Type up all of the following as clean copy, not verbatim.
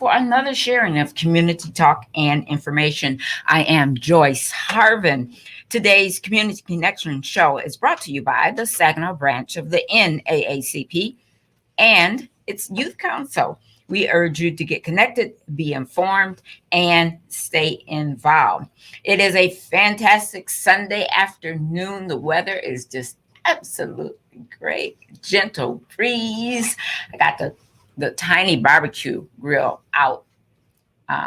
for another sharing of community talk and information. I am Joyce Harvin. Today's Community Connection show is brought to you by the Saginaw branch of the NAACP and its Youth Council. We urge you to get connected, be informed, and stay involved. It is a fantastic Sunday afternoon. The weather is just absolutely great. Gentle breeze. I got the tiny barbecue grill out.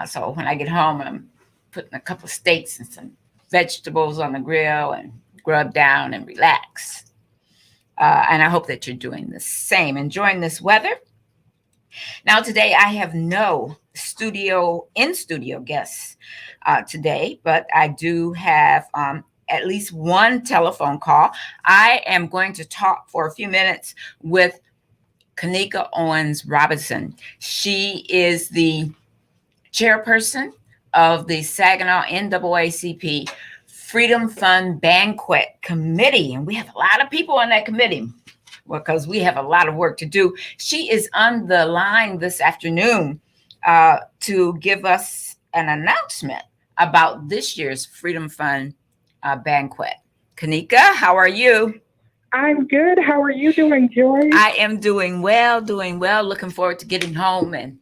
So when I get home, I'm putting a couple of steaks and some vegetables on the grill and grub down and relax. And I hope that you're doing the same, enjoying this weather. Now, today I have no in-studio guests today, but I do have at least one telephone call. I am going to talk for a few minutes with Kanika Owens Robinson. She is the chairperson of the Saginaw NAACP Freedom Fund Banquet Committee. And we have a lot of people on that committee because we have a lot of work to do. She is on the line this afternoon to give us an announcement about this year's Freedom Fund Banquet. Kanika, how are you? I'm good. How are you doing, Joyce? I am doing well. Looking forward to getting home and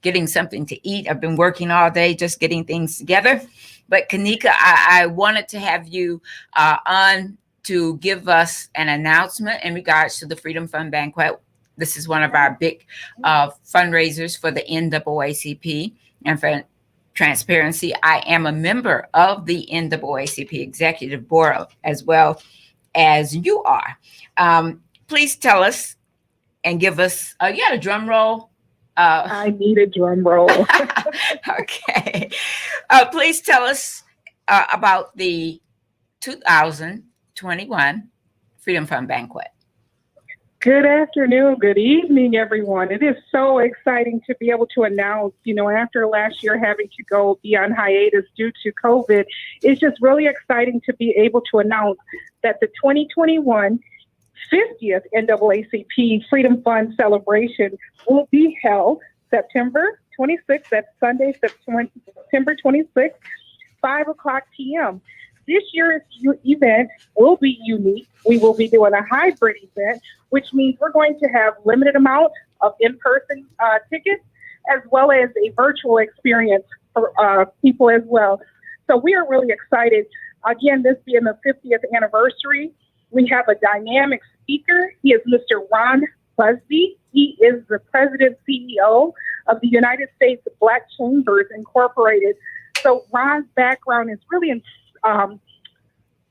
getting something to eat. I've been working all day just getting things together. But Kanika, I wanted to have you on to give us an announcement in regards to the Freedom Fund Banquet. This is one of our big fundraisers for the NAACP. And for transparency, I am a member of the NAACP Executive Board as well as you are. Please tell us and give us, you got a drum roll? I need a drum roll. Okay. Please tell us about the 2021 Freedom Fund Banquet. Good afternoon. Good evening, everyone. It is so exciting to be able to announce, after last year having to be on hiatus due to COVID, it's just really exciting to be able to announce that the 2021 50th NAACP Freedom Fund celebration will be held September 26th, that's Sunday, September 26th, 5 o'clock p.m. This year's event will be unique. We will be doing a hybrid event, which means we're going to have limited amount of in-person tickets as well as a virtual experience for people as well. So we are really excited. Again, this being the 50th anniversary, we have a dynamic speaker. He is Mr. Ron Busby. He is the president CEO of the United States Black Chambers Incorporated. So Ron's background is really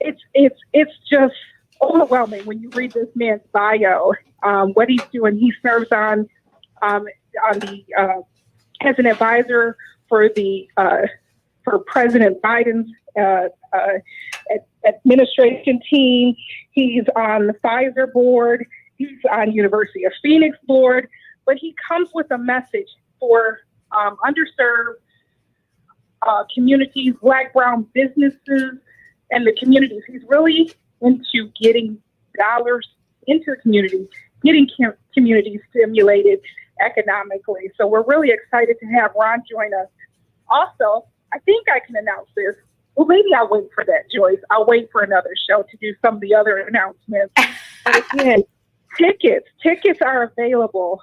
it's just overwhelming when you read this man's bio. What he's doing, he serves on the as an advisor for President Biden's administration team. He's on the Pfizer board. He's on University of Phoenix board. But he comes with a message for underserved communities, Black, brown businesses, and the communities. He's really into getting dollars into the community, getting communities stimulated economically. So we're really excited to have Ron join us. Also, I think I can announce this. Well, maybe I'll wait for that, Joyce. I'll wait for another show to do some of the other announcements. But again, tickets are available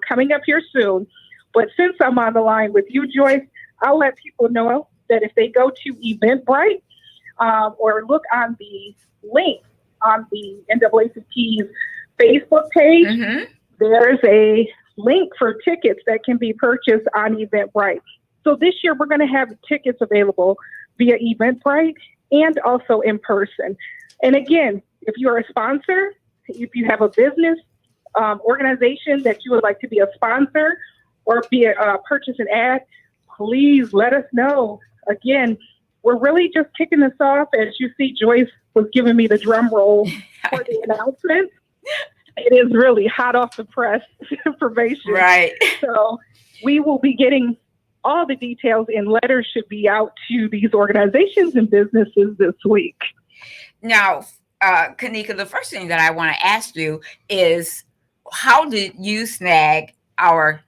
coming up here soon. But since I'm on the line with you, Joyce, I'll let people know that if they go to Eventbrite or look on the link on the NAACP's Facebook page, there's a link for tickets that can be purchased on Eventbrite. So this year we're going to have tickets available via Eventbrite and also in person. And again, if you're a sponsor, if you have a business organization that you would like to be a sponsor or purchase an ad, please let us know. Again, we're really just kicking this off. As you see, Joyce was giving me the drum roll for the announcement. It is really hot off the press information. Right. So we will be getting all the details, and letters should be out to these organizations and businesses this week. Now, Kanika, the first thing that I want to ask you is, how did you snag our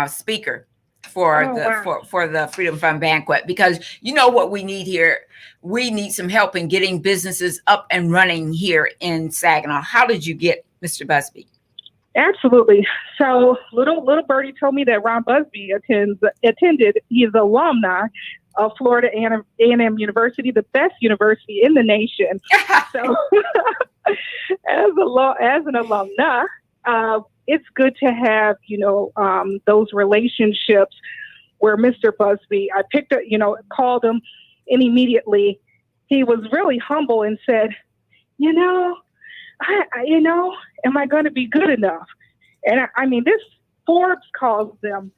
speaker for Oh, the wow. for the Freedom Fund banquet, because you know what we need here. We need some help in getting businesses up and running here in Saginaw. How did you get Mr. Busby? Absolutely. So little birdie told me that Ron Busby attended. He is alumni of Florida A&M University, the best university in the nation. So as an alumna, it's good to have those relationships where Mr. Busby, I picked up, called him, and immediately he was really humble and said, am I going to be good enough? And I mean, this Forbes calls him.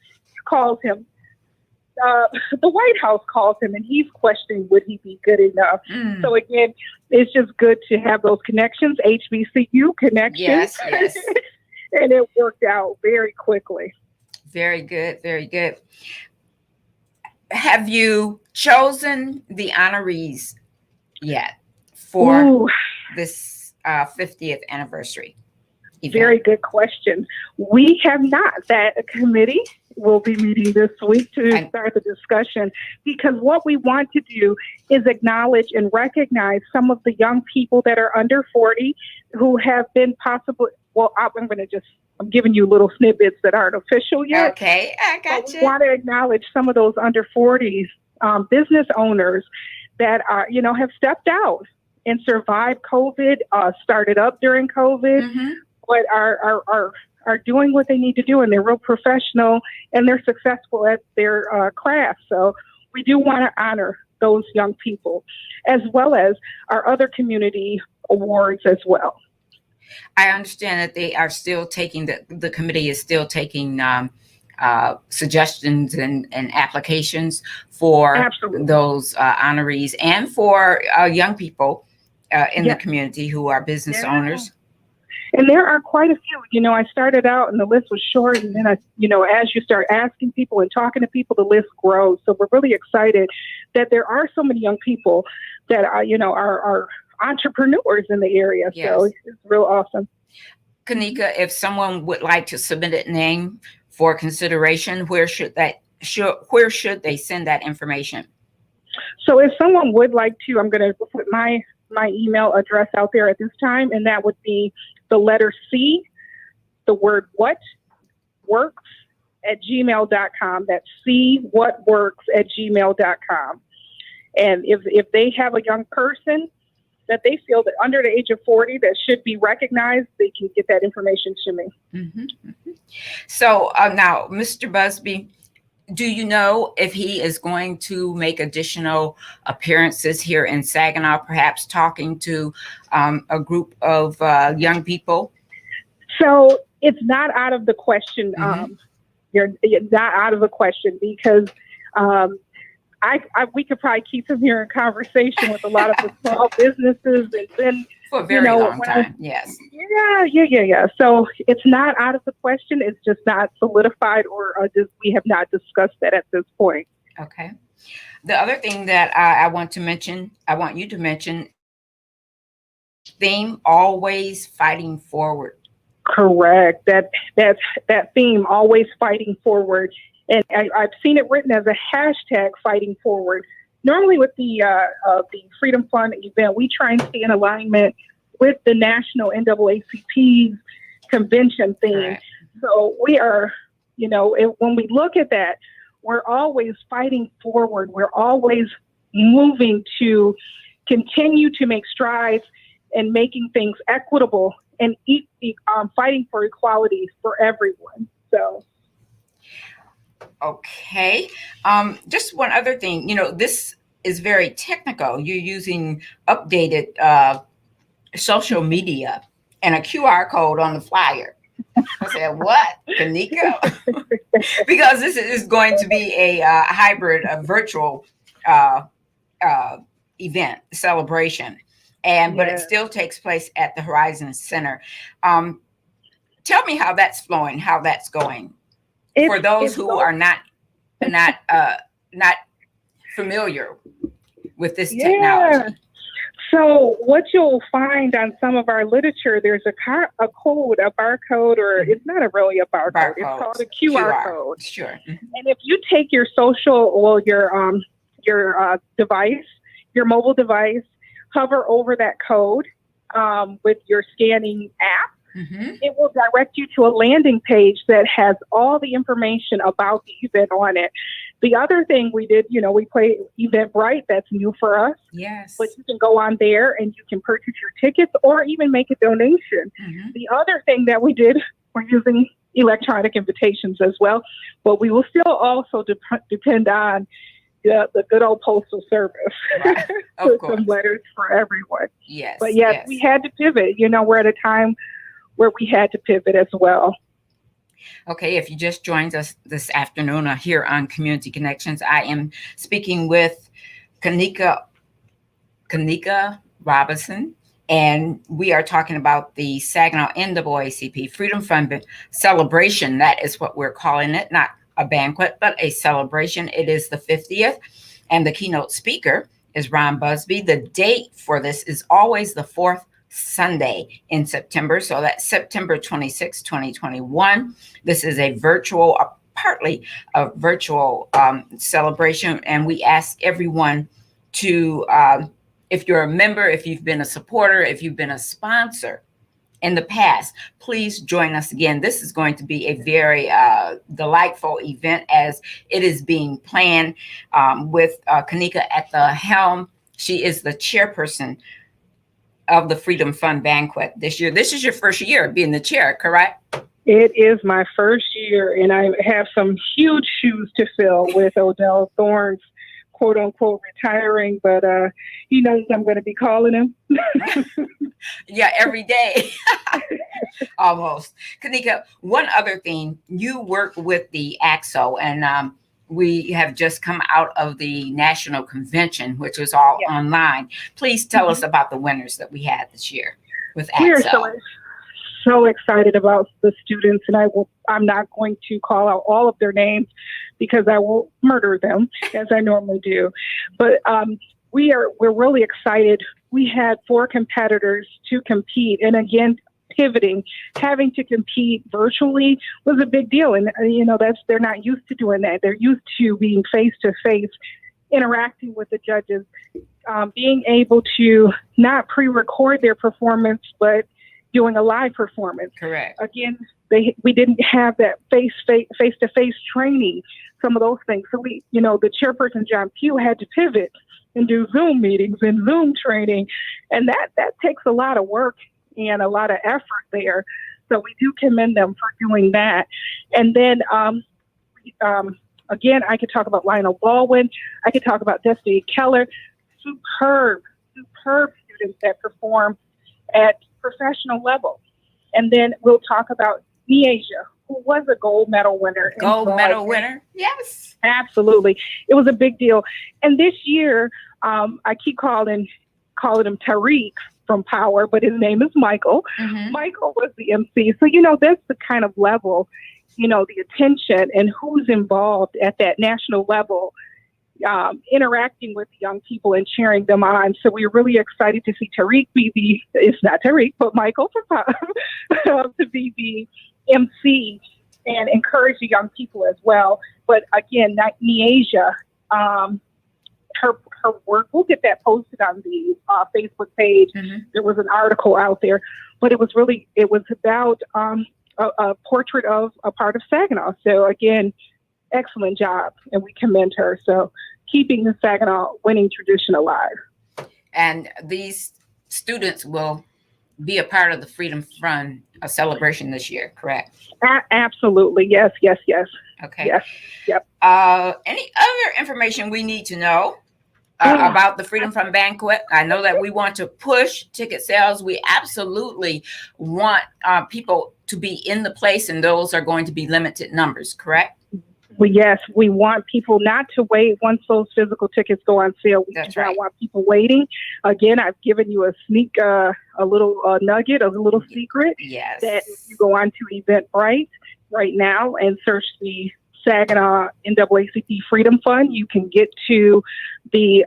The White House calls him, and he's questioning would he be good enough. So again, it's just good to have those connections, HBCU connections. Yes. And it worked out very quickly. Very good. Very good. Have you chosen the honorees yet for this 50th anniversary event? Very good question. We have not. That committee will be meeting this week to start the discussion, because what we want to do is acknowledge and recognize some of the young people that are under 40 who have been possibly, I'm giving you little snippets that aren't official yet. Okay, I got but you. We want to acknowledge some of those under 40s business owners that are, have stepped out and survived COVID, started up during COVID, but are doing what they need to do, and they're real professional and they're successful at their craft. So we do want to honor those young people, as well as our other community awards as well. I understand that they are still taking, the committee is still taking suggestions and applications for Absolutely. those honorees and for young people in the community who are business owners. And there are quite a few. I started out and the list was short, and then as you start asking people and talking to people, the list grows. So we're really excited that there are so many young people that are entrepreneurs in the area. Yes. So it's real awesome. Kanika, if someone would like to submit a name for consideration, where should they send that information? So if someone would like to, I'm going to put my email address out there at this time, and that would be the letter C, the word what works @gmail.com. That's cwhatworks@gmail.com. And if they have a young person that they feel that under the age of 40 that should be recognized, they can get that information to me. So now, Mr. Busby, do you know if he is going to make additional appearances here in Saginaw, perhaps talking to a group of young people? So it's not out of the question. You're not out of the question, because we could probably keep him here in conversation with a lot of the small businesses, and then for a very long time. Yes. Yeah. So it's not out of the question. It's just not solidified, or we have not discussed that at this point. Okay. The other thing that I want you to mention, theme, always fighting forward. Correct. That theme, always fighting forward. And I've seen it written as a hashtag, fighting forward. Normally with the Freedom Fund event, we try and stay in alignment with the national NAACP's convention theme. Correct. So we are, when we look at that, we're always fighting forward. We're always moving to continue to make strides and making things equitable and fighting for equality for everyone. So. Okay. Just one other thing, this is very technical. You're using updated social media and a QR code on the flyer. I said, what, Kanika? Because this is going to be a hybrid, a virtual event celebration, but it still takes place at the Horizon Center. Tell me how that's flowing, how that's going. For those who are not familiar with this technology. So what you'll find on some of our literature, there's a code, a barcode, or it's not really a barcode. It's called a QR code. Sure. Mm-hmm. And if you take your your device, your mobile device, hover over that code with your scanning app, Mm-hmm. it will direct you to a landing page that has all the information about the event on it. The other thing we did, we play Eventbrite. That's new for us. Yes. But you can go on there and you can purchase your tickets or even make a donation. Mm-hmm. The other thing that we did, we're using electronic invitations as well, but we will still also depend on the good old postal service. Right. Of course. Some letters for everyone. Yes. But yes, we had to pivot. We're at a time where we had to pivot as well. Okay, if you just joined us this afternoon here on Community Connections, I am speaking with Kanika Robinson, and we are talking about the Saginaw NAACP Freedom Fund celebration. That is what we're calling it, not a banquet, but a celebration. It is the 50th, and the keynote speaker is Ron Busby. The date for this is always the fourth Sunday in September. So that's September 26, 2021. This is partly a virtual celebration. And we ask everyone to, if you're a member, if you've been a supporter, if you've been a sponsor in the past, please join us again. This is going to be a very delightful event as it is being planned with Kanika at the helm. She is the chairperson of the Freedom Fund banquet this year. This is your first year being the chair, correct? It is my first year, and I have some huge shoes to fill with Odell Thorne's quote unquote retiring, but he knows I'm going to be calling him. Yeah, every day. Almost. Kanika, one other thing, you work with the AXO, and we have just come out of the national convention, which was all online. Please tell us about the winners that we had this year with AXO. We are so excited about the students, and I'm not going to call out all of their names because I will murder them as I normally do. But we're really excited. We had 4 competitors to compete, and again, pivoting, having to compete virtually was a big deal. And, they're not used to doing that. They're used to being face to face, interacting with the judges, being able to not pre-record their performance, but doing a live performance. Correct. Again, we didn't have that face-to-face training, some of those things. So the chairperson, John Pugh, had to pivot and do Zoom meetings and Zoom training. And that takes a lot of work and a lot of effort there. So we do commend them for doing that. And then, again, I could talk about Lionel Baldwin. I could talk about Destiny Keller. Superb students that perform at professional level. And then we'll talk about Neasia, who was a gold medal winner. Gold medal winner? Yes. Absolutely. It was a big deal. And this year, I keep calling him Tariq from Power, but his name is Michael. Mm-hmm. Michael was the MC. So, that's the kind of level, the attention and who's involved at that national level, interacting with young people and cheering them on. So we're really excited to see Tariq it's not Tariq, but Michael from Power to be the MC and encourage the young people as well. But again, Neasia, her work, we'll get that posted on the Facebook page. Mm-hmm. There was an article out there, but it was about a portrait of a part of Saginaw. So again, excellent job, and we commend her. So keeping the Saginaw winning tradition alive. And these students will be a part of the Freedom Fund celebration this year, correct? Absolutely. Yes. Okay. Yes. Yep. Any other information we need to know about the Freedom Fund banquet? I know that we want to push ticket sales. We absolutely want people to be in the place, and those are going to be limited numbers, correct? Well, yes, we want people not to wait once those physical tickets go on sale. We do not want people waiting. Again, I've given you a sneak, a little nugget, a little secret. Yes. That if you go on to Eventbrite right now and search the Saginaw NAACP Freedom Fund, you can get to the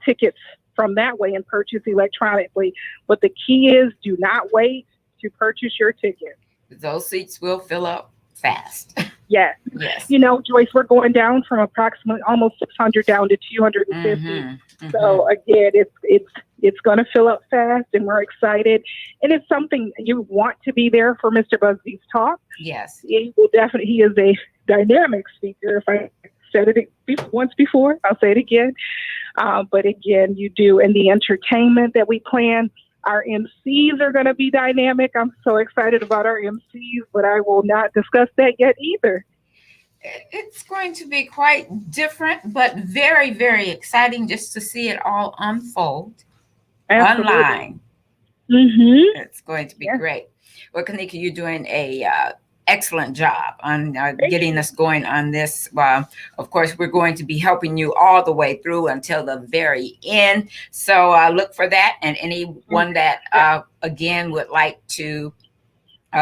tickets from that way and purchase electronically. But the key is, do not wait to purchase your ticket. Those seats will fill up fast. Yes. Yes. You know, Joyce, we're going down from approximately almost 600 down to 250. So again, it's going to fill up fast, and we're excited. And it's something you want to be there for Mr. Busby's talk. Yes. He will definitely. He is a dynamic speaker. If I said it once before, I'll say it again. But again, you do, and the entertainment that we plan. Our MCs are going to be dynamic. I'm so excited about our MCs, but I will not discuss that yet either. It's going to be quite different, but very, very exciting just to see it all unfold online. It's going to be great. Well, Kanika, you're doing a excellent job on getting us going on this. Of course, we're going to be helping you all the way through until the very end. So look for that. And anyone that, again, would like to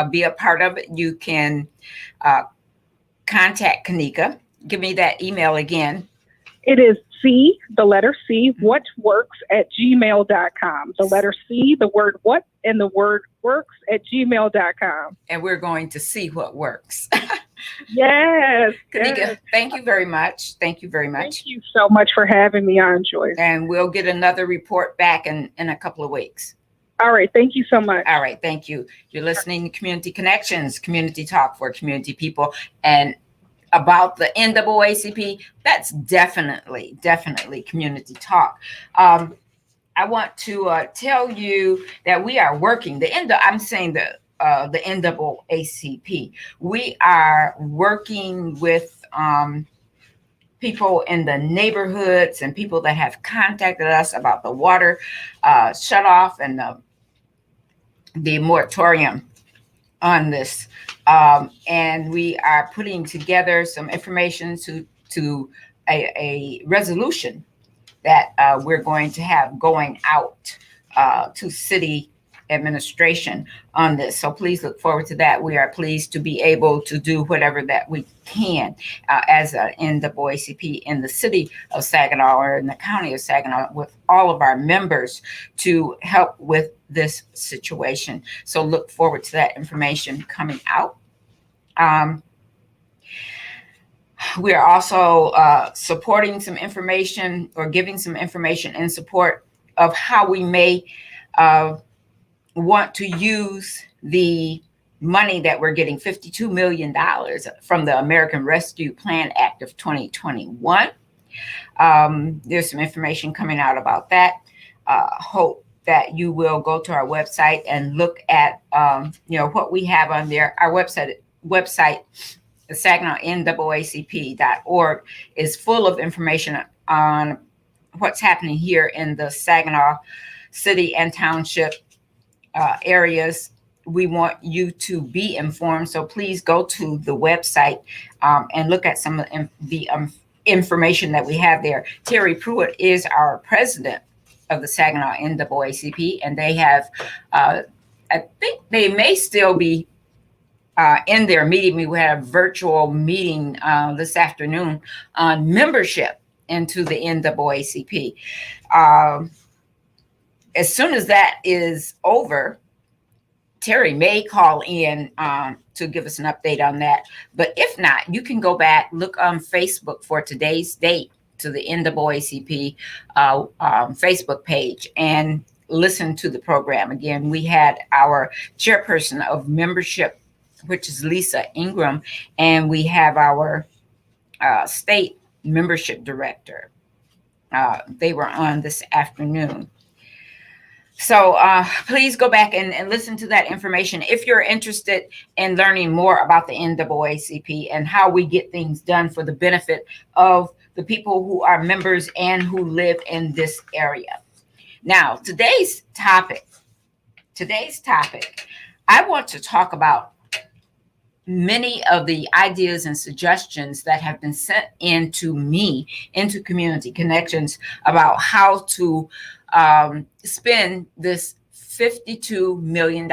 be a part of it, you can contact Kanika. Give me that email again. It is the letter C, whatworks@gmail.com. The letter C, the word what, and the word works@gmail.com. And we're going to see what works. Yes. Kanika, yes. Thank you very much. Thank you very much. Thank you so much for having me on, Joyce. And we'll get another report back in a couple of weeks. All right. Thank you so much. All right. Thank you. You're listening to Community Connections, community talk for community people. And about the NAACP, that's definitely community talk. I want to tell you that we are working I'm saying the NAACP. We are working with people in the neighborhoods and people that have contacted us about the water shut off and the moratorium on this. And we are putting together some information to a resolution that we're going to have going out to city administration on this. So please look forward to that. We are pleased to be able to do whatever that we can as an NAACP in the city of Saginaw or in the county of Saginaw with all of our members to help with this situation. So look forward to that information coming out. We are also supporting some information or giving some information in support of how we may want to use the money that we're getting, $52 million from the American Rescue Plan Act of 2021. There's some information coming out about that. Hope that you will go to our website and look at what we have on there. Our website, the SaginawNAACP.org, is full of information on what's happening here in the Saginaw City and Township areas. We want you to be informed, so please go to the website and look at some of the information that we have there. Terry Pruitt is our president of the Saginaw NAACP, and they have, I think they may still be in their meeting. We had a virtual meeting this afternoon on membership into the NAACP. As soon as that is over, Terry may call in to give us an update on that. But if not, you can go back, look on Facebook for today's date to the NAACP Facebook page and listen to the program. Again, we had our chairperson of membership, which is Lisa Ingram, and we have our state membership director. They were on this afternoon. So please go back and listen to that information if you're interested in learning more about the NAACP and how we get things done for the benefit of the people who are members and who live in this area. Now, today's topic, I want to talk about many of the ideas and suggestions that have been sent in to me, into Community Connections, about how to spend this $52 million,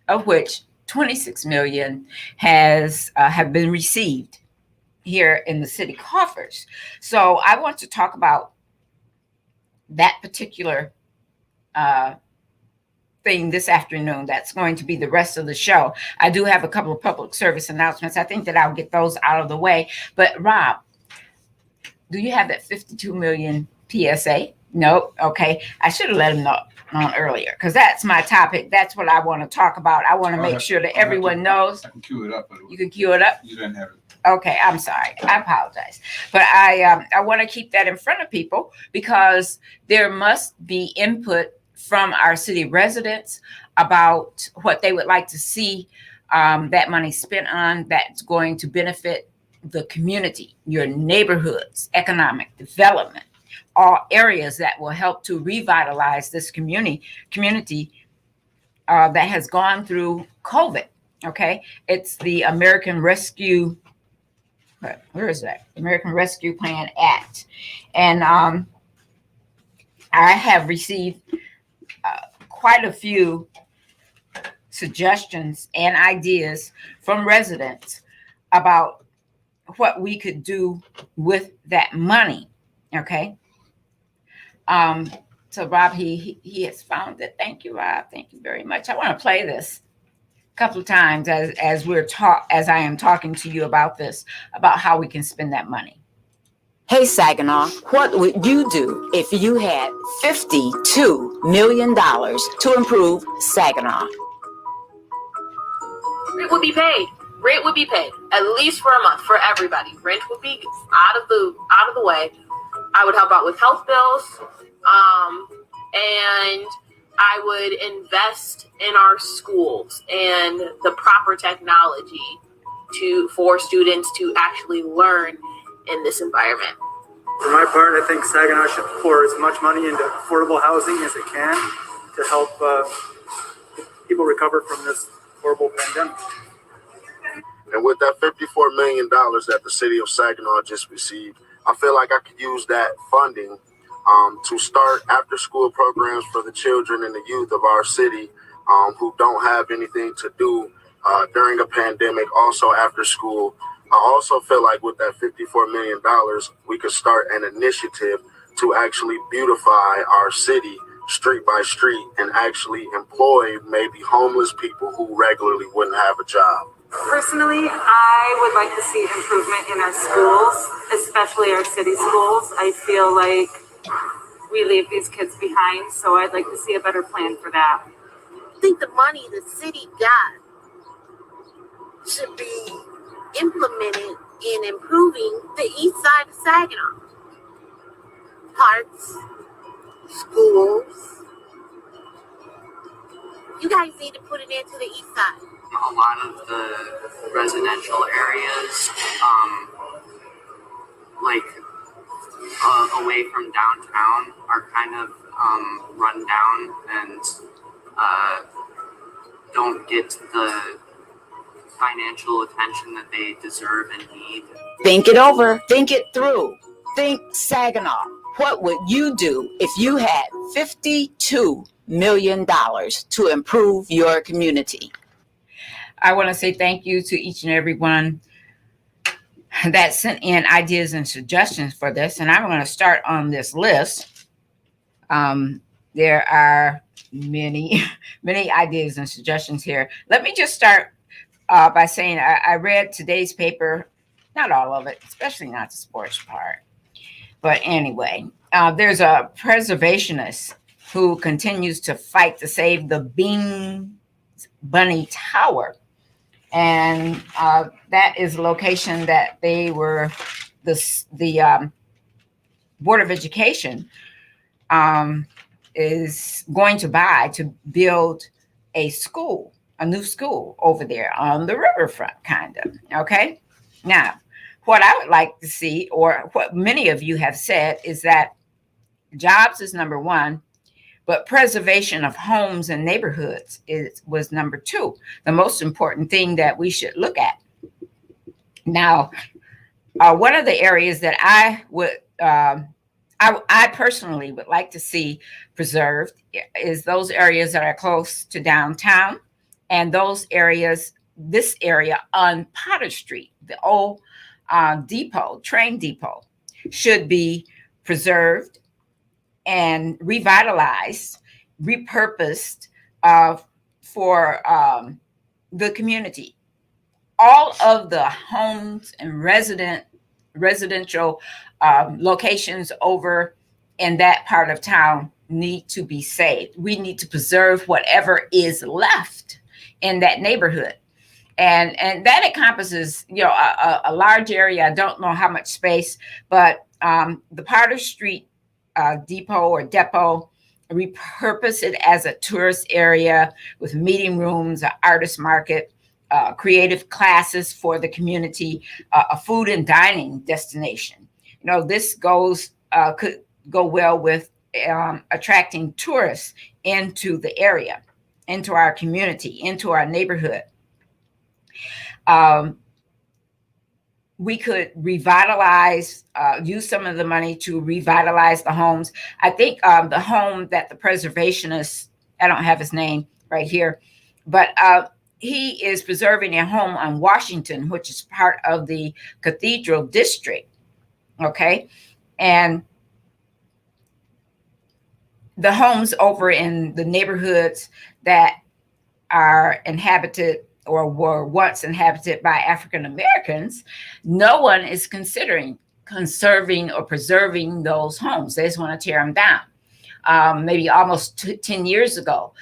of which $26 million have been received here in the city coffers. So I want to talk about that particular thing this afternoon. That's going to be the rest of the show. I do have a couple of public service announcements. I think that I'll get those out of the way. But Rob, do you have that 52 million PSA? Nope. Okay. I should have let him know on earlier because that's my topic. That's what I want to talk about. I want to make sure that everyone knows. I can cue it up. You can cue it up. You didn't have it. Okay, I'm sorry. I apologize. But I want to keep that in front of people because there must be input from our city residents about what they would like to see that money spent on that's going to benefit the community, your neighborhoods, economic development, all areas that will help to revitalize this community that has gone through COVID. Okay, it's the American Rescue. Where is that? American Rescue Plan Act. And I have received quite a few suggestions and ideas from residents about what we could do with that money. Okay. So Rob, he has found it. Thank you, Rob. Thank you very much. I want to play this couple of times as I am talking to you about this, about how we can spend that money. Hey Saginaw, what would you do if you had $52 million to improve Saginaw? Rent would be paid. Rent would be paid at least for a month for everybody. Rent would be out of the way. I would help out with health bills, and I would invest in our schools and the proper technology for students to actually learn in this environment. For my part, I think Saginaw should pour as much money into affordable housing as it can to help people recover from this horrible pandemic. And with that $54 million that the city of Saginaw just received, I feel like I could use that funding to start after-school programs for the children and the youth of our city who don't have anything to do during a pandemic, also after school. I also feel like with that $54 million, we could start an initiative to actually beautify our city street by street and actually employ maybe homeless people who regularly wouldn't have a job. Personally, I would like to see improvement in our schools, especially our city schools. I feel like we leave these kids behind, so I'd like to see a better plan for that. I think the money the city got should be implemented in improving the east side of Saginaw. Parks, schools. You guys need to put it into the east side. A lot of the residential areas, away from downtown, are kind of run down and don't get the financial attention that they deserve and need. Think it over. Think it through. Think Saginaw. What would you do if you had $52 million to improve your community? I want to say thank you to each and every one that sent in ideas and suggestions for this. And I'm going to start on this list. There are many ideas and suggestions here. Let me just start by saying I read today's paper, not all of it, especially not the sports part. But anyway, there's a preservationist who continues to fight to save the Bean Bunny Tower. And that is a location that they were, the Board of Education is going to buy to build a school, a new school over there on the riverfront, kind of. Okay. Now, what I would like to see, or what many of you have said, is that jobs is number one, but preservation of homes and neighborhoods was number two, the most important thing that we should look at. Now, one of the areas that I would, I personally would like to see preserved is those areas that are close to downtown, and those areas, this area on Potter Street, the old train depot, should be preserved and revitalized, repurposed for the community. All of the homes and residential locations over in that part of town need to be saved. We need to preserve whatever is left in that neighborhood. And that encompasses, a large area. I don't know how much space, but the Potter Street depot, repurpose it as a tourist area with meeting rooms, an artist market, creative classes for the community, a food and dining destination. This could go well with attracting tourists into the area, into our community, into our neighborhood. We could revitalize, use some of the money to revitalize the homes. I think the home that the preservationist, I don't have his name right here, but he is preserving a home on Washington, which is part of the Cathedral District. Okay. And the homes over in the neighborhoods that are inhabited or were once inhabited by African Americans, no one is considering conserving or preserving those homes. They just want to tear them down. Maybe almost 10 years ago,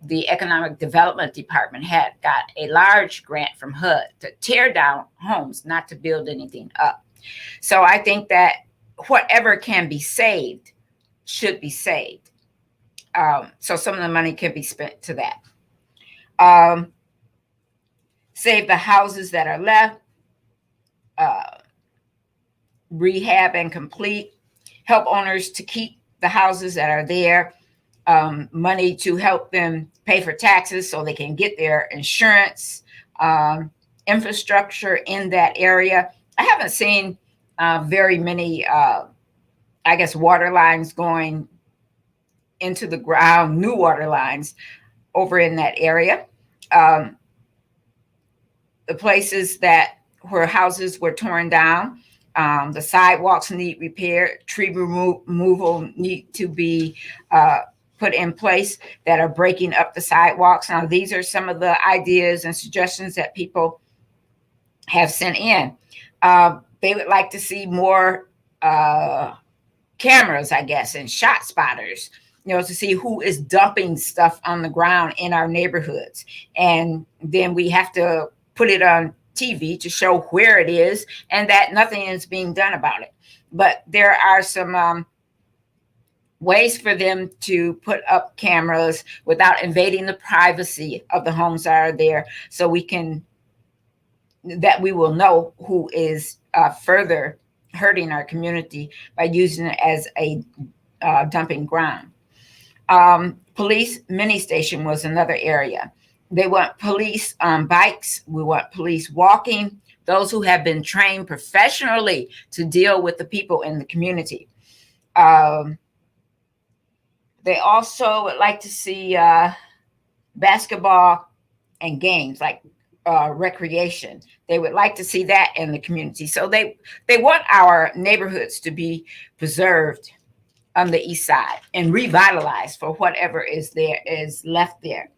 the Economic Development Department had got a large grant from HUD to tear down homes, not to build anything up. So I think that whatever can be saved should be saved. So some of the money can be spent to that. Save the houses that are left, rehab and complete, help owners to keep the houses that are there, money to help them pay for taxes so they can get their insurance, infrastructure in that area. I haven't seen very many, water lines going into the ground, new water lines over in that area. The places where houses were torn down, the sidewalks need repair, tree removal need to be put in place that are breaking up the sidewalks. Now, these are some of the ideas and suggestions that people have sent in. They would like to see more cameras, I guess, and shot spotters, to see who is dumping stuff on the ground in our neighborhoods. And then we have to put it on TV to show where it is and that nothing is being done about it. But there are some ways for them to put up cameras without invading the privacy of the homes that are there, so we will know who is further hurting our community by using it as a dumping ground. Police mini station was another area. They want police on bikes. We want police walking, those who have been trained professionally to deal with the people in the community. They also would like to see basketball and games, like recreation. They would like to see that in the community. So they want our neighborhoods to be preserved on the east side and revitalized for whatever is left there.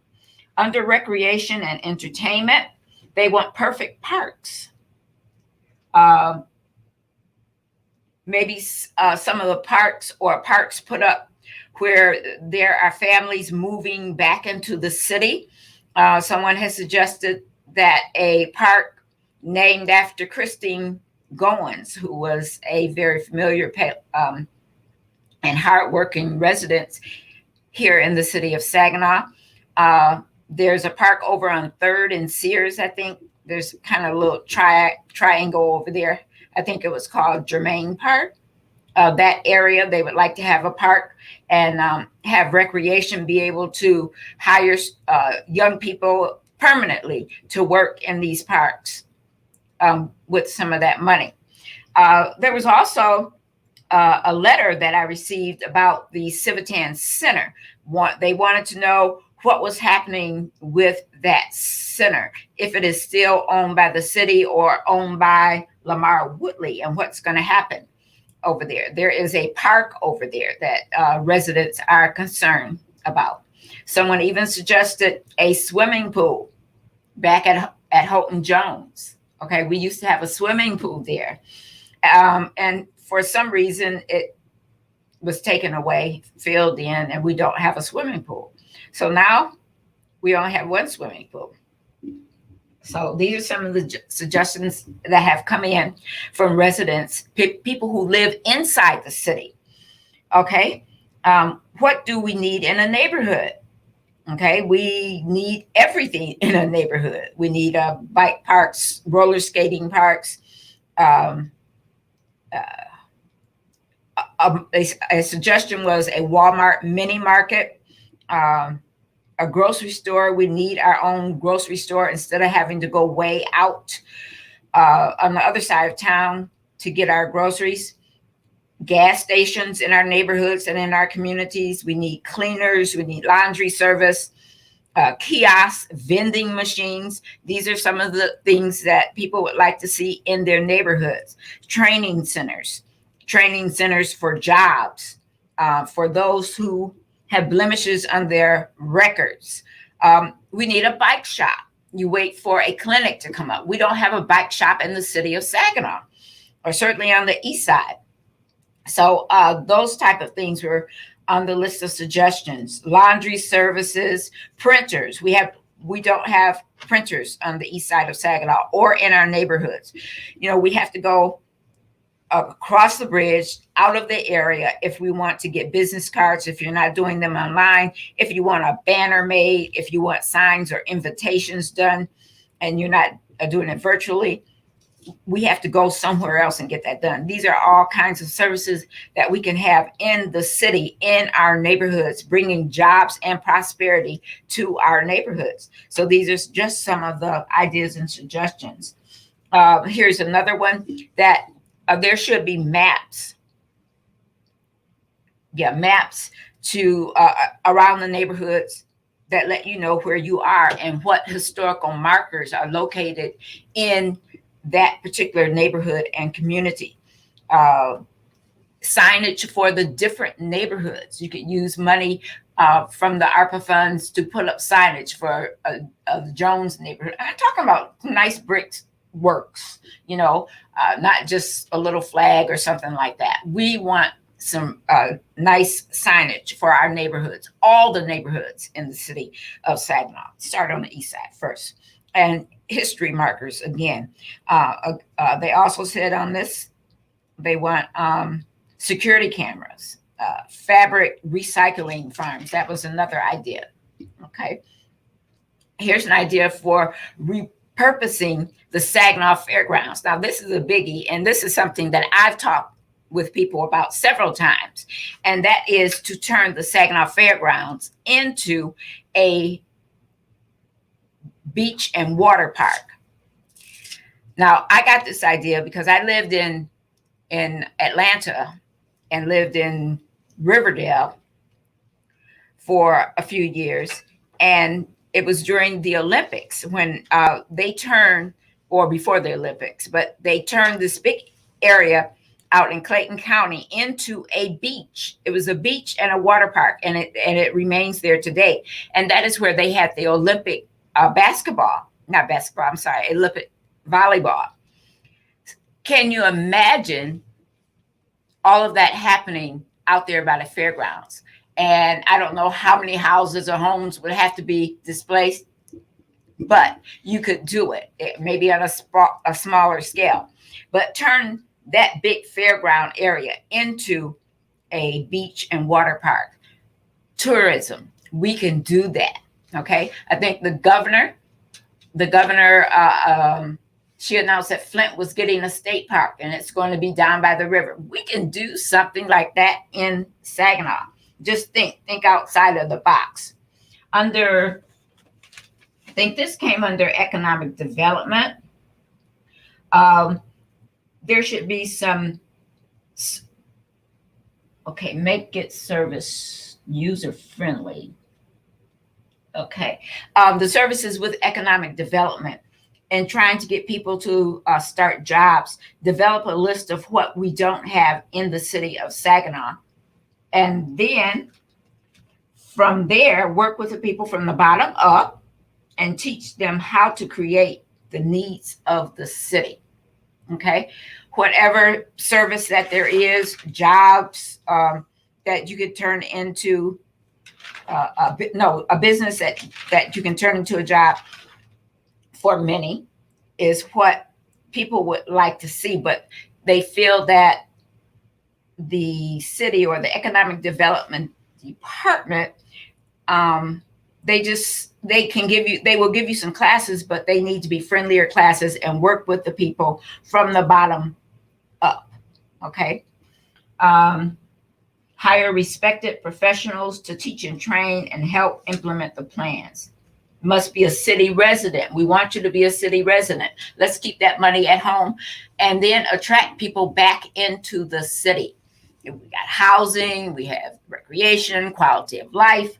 Under recreation and entertainment, they want perfect parks. Maybe some of the parks put up where there are families moving back into the city. Someone has suggested that a park named after Christine Goins, who was a very familiar and hardworking resident here in the city of Saginaw. There's a park over on 3rd and Sears, I think. There's kind of a little triangle over there. I think it was called Germain Park. That area, they would like to have a park and have recreation, be able to hire young people permanently to work in these parks with some of that money. There was also a letter that I received about the Civitan Center. They wanted to know what was happening with that center, if it is still owned by the city or owned by Lamar Woodley, and what's going to happen over there. There is a park over there that residents are concerned about. Someone even suggested a swimming pool back at Houghton Jones. Okay, we used to have a swimming pool there. And for some reason, it was taken away, filled in, and we don't have a swimming pool. So now we only have one swimming pool. So these are some of the suggestions that have come in from residents, people who live inside the city. Okay, what do we need in a neighborhood? Okay, we need everything in a neighborhood. We need bike parks, roller skating parks. A suggestion was a Walmart mini market, a grocery store. We need our own grocery store instead of having to go way out on the other side of town to get our groceries. Gas stations in our neighborhoods and in our communities. We need cleaners. We need laundry service, kiosks, vending machines. These are some of the things that people would like to see in their neighborhoods. Training centers for jobs, for those who have blemishes on their records. We need a bike shop. You wait for a clinic to come up. We don't have a bike shop in the city of Saginaw, or certainly on the east side. So those type of things were on the list of suggestions. Laundry services, printers. We don't have printers on the east side of Saginaw or in our neighborhoods. You know, we have to go across the bridge, out of the area, if we want to get business cards, if you're not doing them online, if you want a banner made, if you want signs or invitations done, and you're not doing it virtually, we have to go somewhere else and get that done. These are all kinds of services that we can have in the city, in our neighborhoods, bringing jobs and prosperity to our neighborhoods. So these are just some of the ideas and suggestions. Here's another one, that there should be maps. Yeah, maps to around the neighborhoods that let you know where you are and what historical markers are located in that particular neighborhood and community. Signage for the different neighborhoods. You could use money from the ARPA funds to put up signage for the Jones neighborhood. I'm talking about nice bricks works, you know, not just a little flag or something like that. We want some nice signage for our neighborhoods, all the neighborhoods in the city of Saginaw. Start on the east side first. And history markers again. They also said on this, they want security cameras, fabric recycling farms. That was another idea. Okay. Here's an idea for repurposing the Saginaw Fairgrounds. Now, this is a biggie, and this is something that I've talked with people about several times, and that is to turn the Saginaw Fairgrounds into a beach and water park. Now, I got this idea because I lived in Atlanta and lived in Riverdale for a few years, and it was during the Olympics when they turned, or before the Olympics, but they turned this big area out in Clayton County into a beach. It was a beach and a water park, and it remains there today. And that is where they had the Olympic Olympic volleyball. Can you imagine all of that happening out there by the fairgrounds? And I don't know how many houses or homes would have to be displaced, but you could do it maybe on a smaller scale. But turn that big fairground area into a beach and water park. Tourism, we can do that. Okay, I think the governor, she announced that Flint was getting a state park, and it's going to be down by the river. We can do something like that in Saginaw. Just think outside of the box. I think this came under economic development. There should be some, make it service user friendly. Okay, the services with economic development. and trying to get people to start jobs, develop a list of what we don't have in the city of Saginaw. And then from there, work with the people from the bottom up and teach them how to create the needs of the city. Okay. Whatever service that there is, jobs that you could turn into a business that you can turn into a job for many is what people would like to see, but they feel that the city or the economic development department, they will give you some classes, but they need to be friendlier classes and work with the people from the bottom up. Okay. Hire respected professionals to teach and train and help implement the plans. Must be a city resident. We want you to be a city resident. Let's keep that money at home and then attract people back into the city. We got housing, we have recreation, quality of life,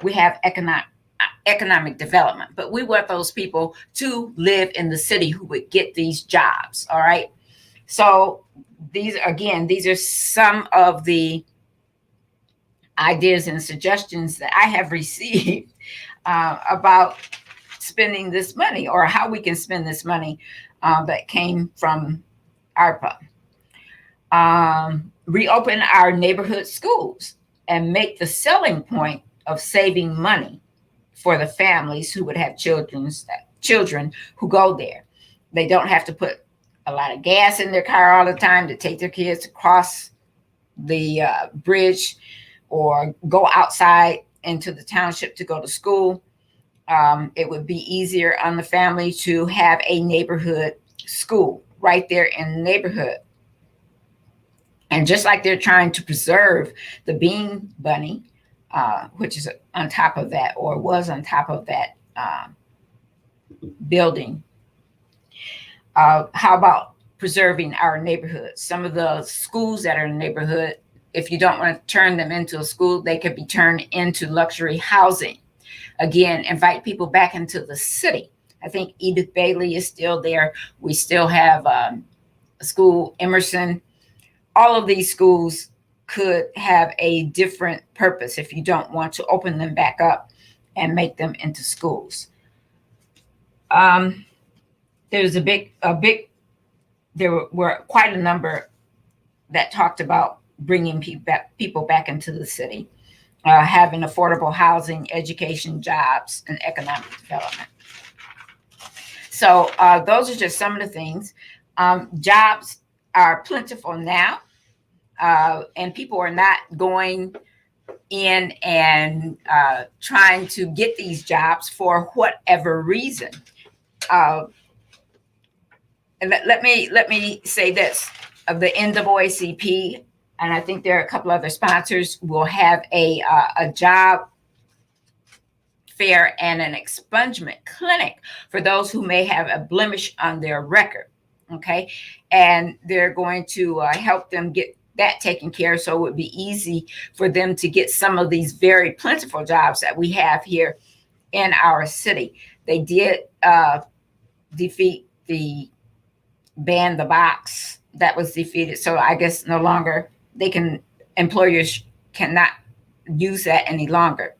we have economic development, but we want those people to live in the city who would get these jobs. All right. So these are some of the ideas and suggestions that I have received about spending this money or how we can spend this money that came from ARPA. Reopen our neighborhood schools and make the selling point of saving money for the families who would have children who go there. They don't have to put a lot of gas in their car all the time to take their kids across the bridge or go outside into the township to go to school. It would be easier on the family to have a neighborhood school right there in the neighborhood. And just like they're trying to preserve the Bean Bunny, which is on top of that or was on top of that building, how about preserving our neighborhoods? Some of the schools that are in the neighborhood, if you don't want to turn them into a school, they could be turned into luxury housing. Again, invite people back into the city. I think Edith Bailey is still there. We still have a school, Emerson. All of these schools could have a different purpose if you don't want to open them back up and make them into schools. There were quite a number that talked about bringing people back into the city, having affordable housing, education, jobs, and economic development. So those are just some of the things. Jobs are plentiful now, and people are not going in and trying to get these jobs for whatever reason. And let me say this: of the NAACP, and I think there are a couple other sponsors, will have a job fair and an expungement clinic for those who may have a blemish on their record. Okay, and they're going to help them get that taken care of, so it would be easy for them to get some of these very plentiful jobs that we have here in our city. They did defeat the ban the box. That was defeated, so I guess no longer employers cannot use that any longer.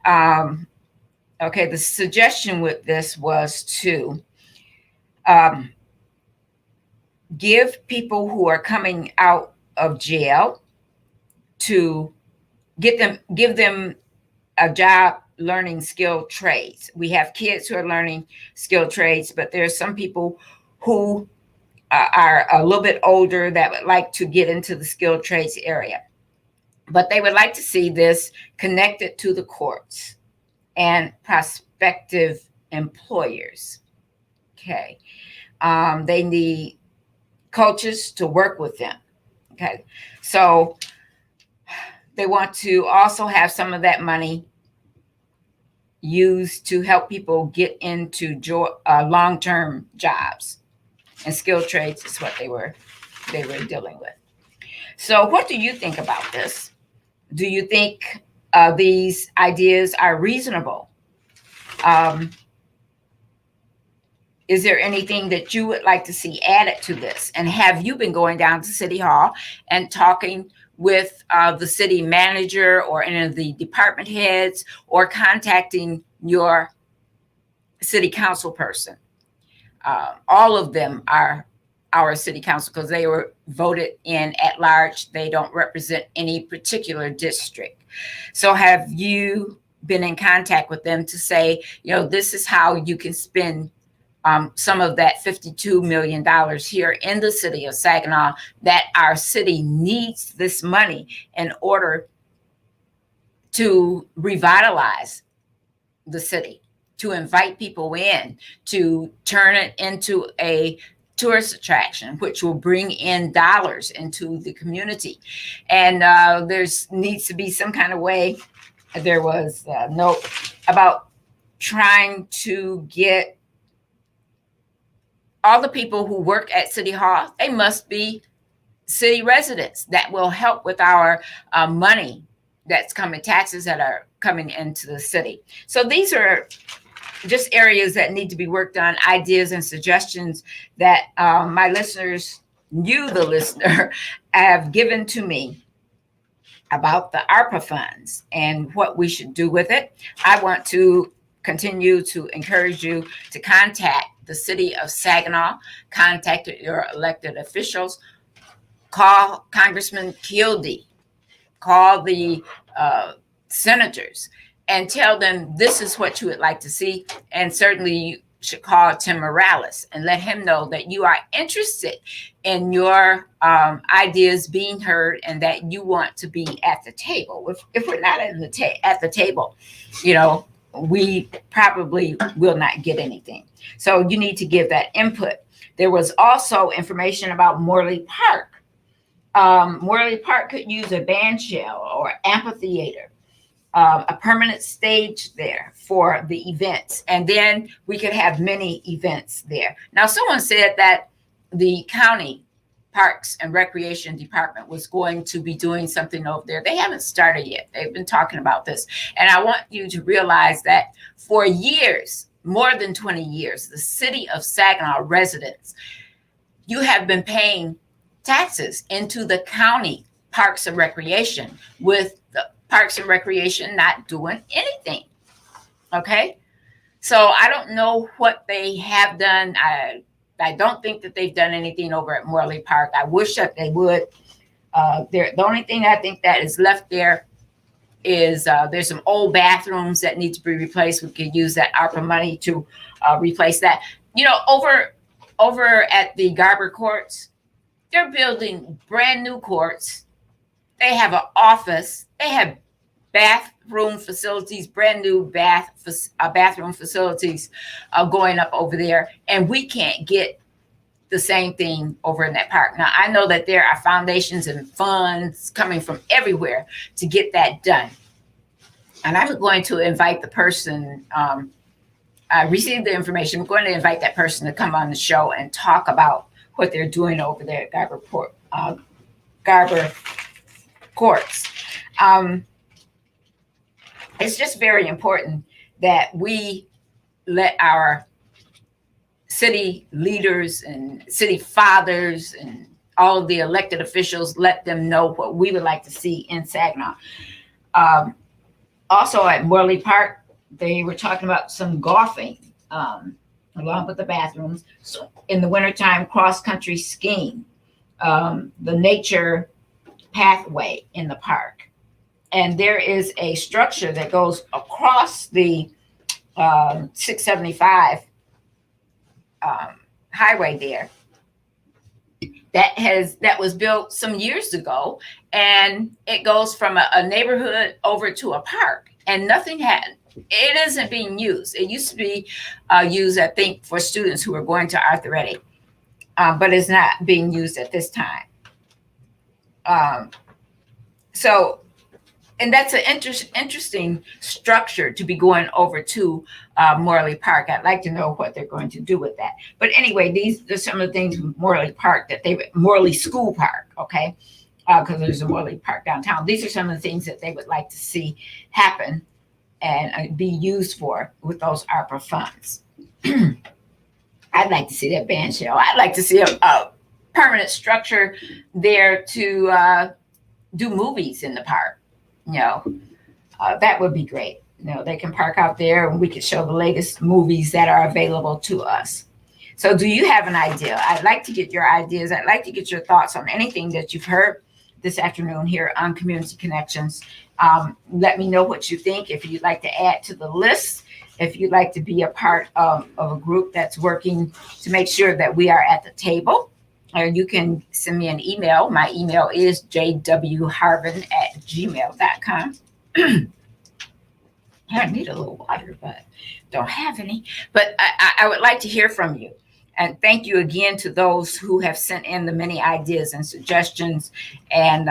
Okay, the suggestion with this was to give people who are coming out of jail to give them a job learning skilled trades. We have kids who are learning skilled trades, but there are some people who are a little bit older that would like to get into the skilled trades area, but they would like to see this connected to the courts and prospective employers. Okay. They need coaches to work with them. Okay. So they want to also have some of that money used to help people get into long-term jobs, and skilled trades is what they were dealing with. So what do you think about this? Do you think these ideas are reasonable? Is there anything that you would like to see added to this? And have you been going down to City Hall and talking with the city manager or any of the department heads, or contacting your city council person? All of them are our city council because they were voted in at large. They don't represent any particular district. So have you been in contact with them to say, this is how you can spend some of that $52 million here in the city of Saginaw, that our city needs this money in order to revitalize the city, to invite people in, to turn it into a tourist attraction, which will bring in dollars into the community. And there's needs to be some kind of way. There was a note about trying to get all the people who work at City Hall, they must be city residents. That will help with our money that's coming, taxes that are coming into the city. So these are just areas that need to be worked on, ideas and suggestions that my listeners, you, the listener, have given to me about the ARPA funds and what we should do with it. I want to continue to encourage you to contact the city of Saginaw, contact your elected officials, call Congressman Kildee, call the senators, and tell them this is what you would like to see. And certainly you should call Tim Morales and let him know that you are interested in your ideas being heard and that you want to be at the table. If we're not at the table, we probably will not get anything. So you need to give that input. There was also information about Morley Park. Morley Park could use a band shell or amphitheater, a permanent stage there for the events. And then we could have many events there. Now, someone said that the county Parks and Recreation Department was going to be doing something over there. They haven't started yet. They've been talking about this. And I want you to realize that for years, more than 20 years, the city of Saginaw residents, you have been paying taxes into the county Parks and Recreation, with the Parks and Recreation not doing anything. Okay? So I don't know what they have done. I don't think that they've done anything over at Morley Park. I wish that they would. The only thing I think that is left there is there's some old bathrooms that need to be replaced. We could use that ARPA money to replace that. Over at the Garber Courts, they're building brand new courts. They have an office. They have bathroom facilities, brand new bathroom facilities going up over there. And we can't get the same thing over in that park. Now, I know that there are foundations and funds coming from everywhere to get that done. And I'm going to invite the person, I received the information. I'm going to invite that person to come on the show and talk about what they're doing over there at Garber Courts. It's just very important that we let our city leaders and city fathers and all of the elected officials, let them know what we would like to see in Saginaw. Also at Morley Park, they were talking about some golfing along with the bathrooms. So in the wintertime, cross-country skiing, the nature pathway in the park. And there is a structure that goes across the 675 highway there that was built some years ago, and it goes from a neighborhood over to a park, and it isn't being used. It used to be used, I think, for students who are going to arthritic, but it's not being used at this time. And that's an interesting structure to be going over to Morley Park. I'd like to know what they're going to do with that. But anyway, these are some of the things with Morley Park Morley School Park, okay? Because there's a Morley Park downtown. These are some of the things that they would like to see happen and be used for with those ARPA funds. I'd like to see that band shell. I'd like to see a permanent structure there to do movies in the park. That would be great. They can park out there and we can show the latest movies that are available to us. So do you have an idea? I'd like to get your ideas. I'd like to get your thoughts on anything that you've heard this afternoon here on Community Connections. Let me know what you think. If you'd like to add to the list, if you'd like to be a part of a group that's working to make sure that we are at the table, you can send me an email. My email is jwharvin@gmail.com. I need a little water, but don't have any. But I would like to hear from you. And thank you again to those who have sent in the many ideas and suggestions and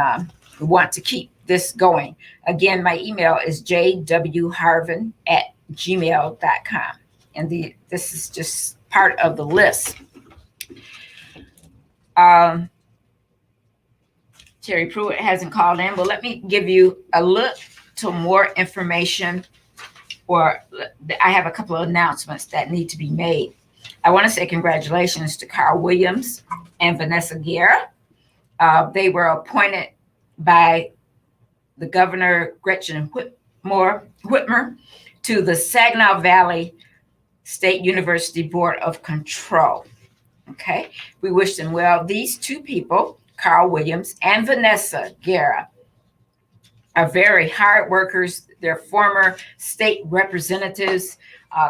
want to keep this going. Again, my email is jwharvin@gmail.com. And this is just part of the list. Terry Pruitt hasn't called in, but let me give you a little more information, or I have a couple of announcements that need to be made. I want to say congratulations to Carl Williams and Vanessa Guerra. They were appointed by the Governor Gretchen Whitmer to the Saginaw Valley State University Board of Control. Okay, we wish them well. These two people, Carl Williams and Vanessa Guerra, are very hard workers. They're former state representatives.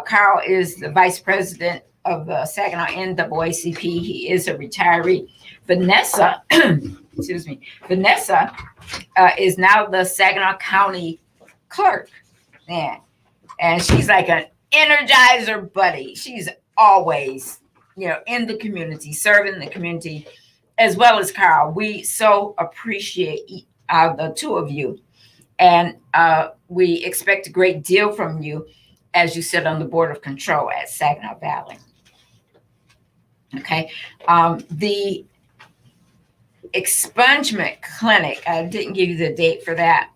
Carl is the vice president of the Saginaw NAACP. He is a retiree. Vanessa, excuse me, Vanessa is now the Saginaw County clerk. Yeah. And she's like an energizer buddy. She's always, in the community, serving the community, as well as Carl. We so appreciate the two of you. And we expect a great deal from you as you sit on the Board of Control at Saginaw Valley. Okay. The expungement clinic, I didn't give you the date for that.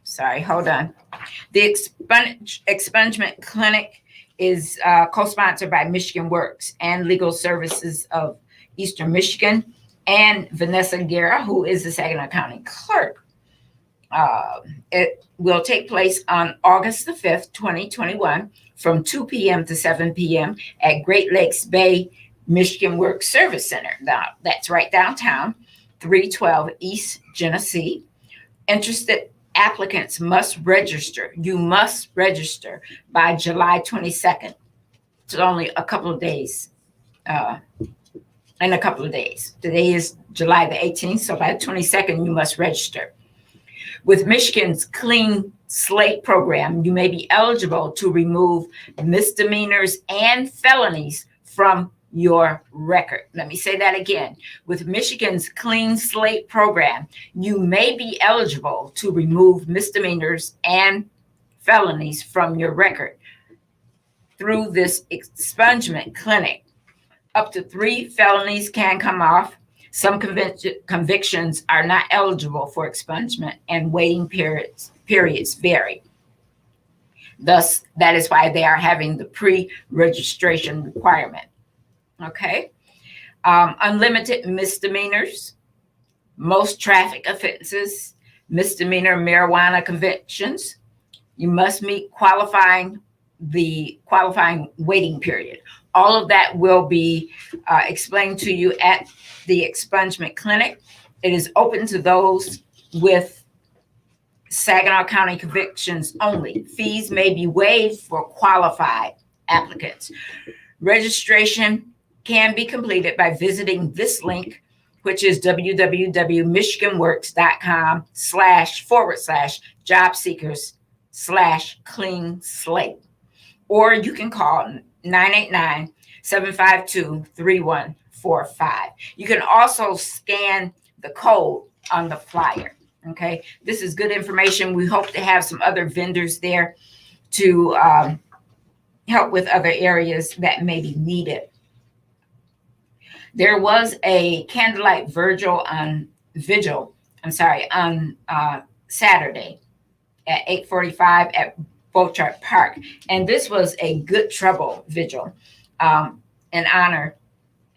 Sorry, hold on. The expungement clinic is co-sponsored by Michigan Works and Legal Services of Eastern Michigan and Vanessa Guerra, who is the Saginaw County clerk. It will take place on August the 5th, 2021, from 2 p.m. to 7 p.m. at Great Lakes Bay Michigan Works Service Center. Now, that's right downtown, 312 East Genesee. Interested applicants must register. You must register by July 22nd. It's only a couple of days. In a couple of days. Today is July the 18th, so by the 22nd, you must register. With Michigan's Clean Slate program, you may be eligible to remove misdemeanors and felonies from your record. Let me say that again. With Michigan's Clean Slate program, you may be eligible to remove misdemeanors and felonies from your record through this expungement clinic. Up to 3 felonies can come off. Some convictions are not eligible for expungement, and waiting periods vary. Thus, that is why they are having the pre-registration requirement. Okay. Unlimited misdemeanors, most traffic offenses, misdemeanor marijuana convictions. You must meet the qualifying waiting period. All of that will be explained to you at the expungement clinic. It is open to those with Saginaw County convictions only. Fees may be waived for qualified applicants. Registration can be completed by visiting this link, which is www.michiganworks.com//job seekers/clean slate. Or you can call 989-752-3145. You can also scan the code on the flyer. Okay, this is good information. We hope to have some other vendors there to help with other areas that may be needed. There was a candlelight vigil on Saturday at 8:45 at Beauchart Park, and this was a good trouble vigil. in honor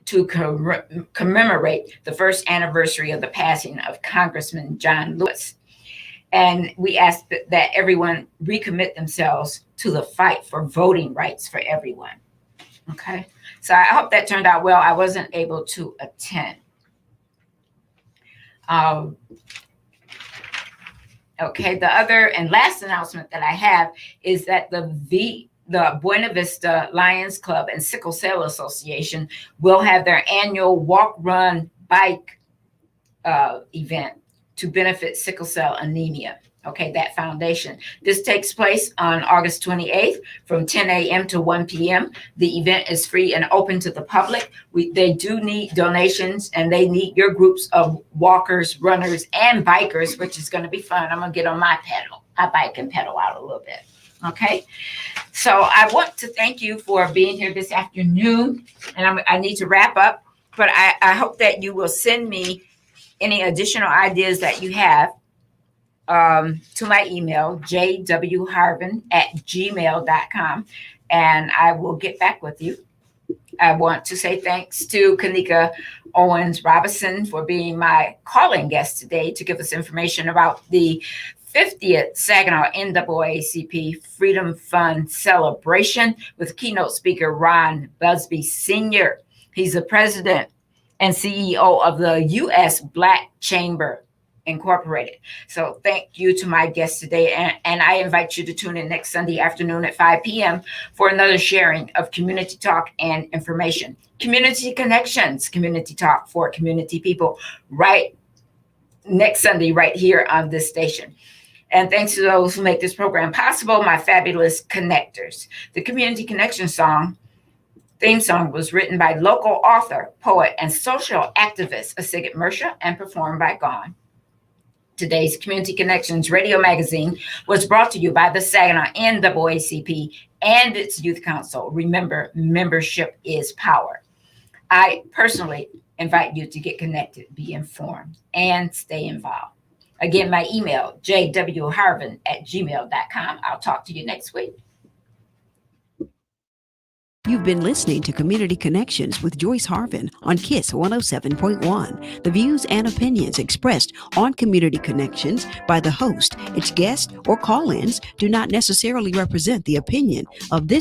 to commemorate the first anniversary of the passing of Congressman John Lewis. And we ask that everyone recommit themselves to the fight for voting rights for everyone. Okay, so I hope that turned out well. I wasn't able to attend. Okay, the other and last announcement that I have is that the Buena Vista Lions Club and Sickle Cell Association will have their annual walk, run, bike event to benefit sickle cell anemia. Okay, that foundation. This takes place on August 28th from 10 a.m. to 1 p.m. The event is free and open to the public. They do need donations, and they need your groups of walkers, runners, and bikers, which is going to be fun. I'm going to get on my bike and pedal out a little bit. Okay, so I want to thank you for being here this afternoon, and I need to wrap up, but I hope that you will send me any additional ideas that you have to my email, jwharvin@gmail.com, and I will get back with you. I want to say thanks to Kanika Owens Robinson for being my calling guest today to give us information about the 50th Saginaw NAACP Freedom Fund celebration with keynote speaker Ron Busby Sr. He's the president and CEO of the U.S. Black Chamber Incorporated. So thank you to my guest today. And I invite you to tune in next Sunday afternoon at 5 p.m. for another sharing of community talk and information. Community Connections, community talk for community people, right next Sunday, right here on this station. And thanks to those who make this program possible, my fabulous connectors. The Community Connection theme song was written by local author, poet, and social activist Asigit Mersha and performed by Gone. Today's Community Connections radio magazine was brought to you by the Saginaw NAACP and its Youth Council. Remember, membership is power. I personally invite you to get connected, be informed, and stay involved. Again, my email, jwharvin@gmail.com. I'll talk to you next week. You've been listening to Community Connections with Joyce Harvin on KISS 107.1. The views and opinions expressed on Community Connections by the host, its guests, or call-ins do not necessarily represent the opinion of this